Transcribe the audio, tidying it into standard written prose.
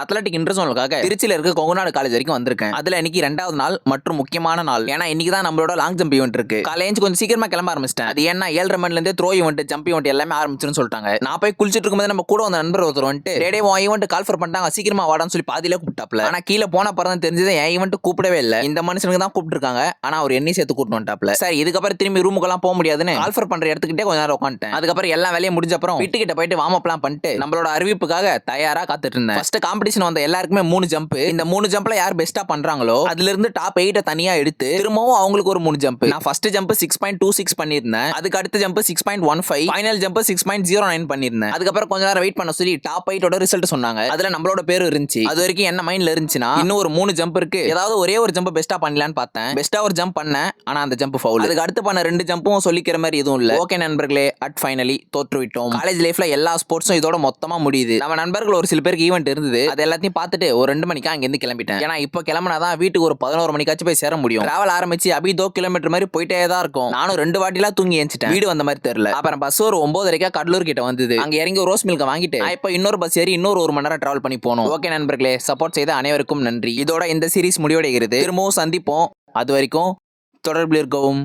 Athletic இன்டர்சோனலுக்காக திருச்சியில இருக்க Kongunadu college வரைக்கும் வந்திருக்கேன். அதுல இன்னைக்கு 2வது நாள் மற்றும் முக்கியமான நாள். ஏன்னா இன்னைக்கு தான் நம்மளோட லாங் ஜம்ப் ஈவென்ட் இருக்கு. காலேஜ் கொஞ்சம் சீக்கிரமா கிளம்ப ஆரம்பிச்சிட்டேன். அது ஏன்னா 7:30 மணில இருந்தே த்ரோ ஈவென்ட், ஜம்ப் ஈவென்ட் எல்லாமே ஆரம்பிச்சிருன்னு சொல்லிட்டாங்க. நான் போய் குளிச்சிட்டு இருக்கும்போது நம்ம கூட வந்த நண்பர் ஒருத்தர் வந்துட்டு டேடே உன் ஈவென்ட் கால்ஃபர் பண்ணிட்டாங்க, சீக்கிரமா வாடான்னு சொல்லி பாதியில கூப்பிட்டாப்ல. ஆனா கீழே போன பறந்து தெரிஞ்சது என் ஈவென்ட் கூப்பிடவே இல்லை. இந்த மனுஷனுக்கு தான் கூப்பிட்டுருக்காங்க. ஆனா அவர் என்னையும் சேர்த்து கூட்டு வந்துட்டாப்ல. சரி, இதுக்கப்புறம் திரும்பி ரூமுக்கெல்லாம் போக முடியாதுன்னு கால்ஃபர் பண்ற இடத்துக்கிட்டே கொஞ்ச நேரம் உட்காந்துட்டேன். அதுக்கப்புறம் எல்லா வேலையும் முடிஞ்ச அப்புறம் வீட்டுக்கிட்ட போயிட்டு வார்ம் அப்லாம் பண்ணிட்டு நம்மளோட அறிவிப்புக்காக தயாரா காத்துட்டு இருந்தேன். ஃபர்ஸ்ட் காம்படிஷன் வந்த எல்லாருக்குமே 3 ஜம்ப். இந்த 3 ஜம்ப்ல யார் பெஸ்டா பண்றாங்களோ அதுல இருந்து டாப் 8 தனியா எடுத்து திரும்பவும் அவங்களுக்கு ஒரு 3 ஜம்ப். நான் ஃபர்ஸ்ட் ஜம்ப் 6.26 பண்ணிருந்தேன். அதுக்கு அடுத்த ஜம்ப் 6.15, ஃபைனல் ஜம்ப் 6.09 பண்ணிருந்தேன். அதுக்கப்புறம் கொஞ்ச நேரம் வெயிட் பண்ண சொல்லி டாப் 8 ஓட ரிசல்ட் சொன்னாங்க. அதுல நம்மளோட பேரு இருந்துச்சு. அது வரைக்கும் என்ன மைண்ட்ல இருந்துச்சுன்னா இன்னும் ஒரு 3 ஜம்ப் இருக்கு, ஏதாவது ஒரே ஒரு ஜம்ப் பெஸ்டா பண்ணலாம்னு பார்த்தேன். பெஸ்டா ஒரு ஜம்ப் பண்ணேன், ஆனா அந்த ஜம்ப் ஃபவுல். அதுக்கு அடுத்து பண்ண 2 ஜம்பும் சொல்லிக்கிற மாதிரி எதுவும் இல்ல. ஓகே நண்பர்களே, அட் ஃபைனலி தோற்று விட்டோம். காலேஜ் லைஃப்ல எல்லா ஸ்போர்ட்ஸும் இதோட மொத்தமா முடியுது. நம்ம நண்பர்கள் ஒரு சில பேருக்கு ஈவென்ட் இருந்தது. அது எல்லாத்தையும் பார்த்துட்டு ஒரு 2 மணிக்கு அங்க இருந்து கிளம்பிட்டேன். ஏன்னா இப்போ கிளம்பினாதான் வீட்டுக்கு ஒரு 11 மணிக்காச்சும் போய் சேர முடியும். டிராவல் ஆரம்பிச்சு அபி 2 கிலோமீட்டர் மாதிரி போயிட்டே தான் இருக்கும். நானும் 2 வாட்டிலாம் தூங்கி ஏஞ்சிட்டேன். வீடு வந்த மாதிரி தெரியல. அப்புறம் பஸ் ஒரு 9:30 கடலூர் கிட்ட வந்தது. அங்க இறங்கி ரோஸ் மில்க வாங்கிட்டு இப்போ இன்னொரு பஸ் ஏறி இன்னொரு 1 மணி நேரம் டிராவல் பண்ணி போனோம். ஓகே நண்பர்களே, சப்போர்ட் செய்த அனைவருக்கும் நன்றி. இதோட இந்த சீரிஸ் முடிவடைகிறது. திரும்பவும் சந்திப்போம். அது வரைக்கும் தொடர்பில் இருக்கவும்.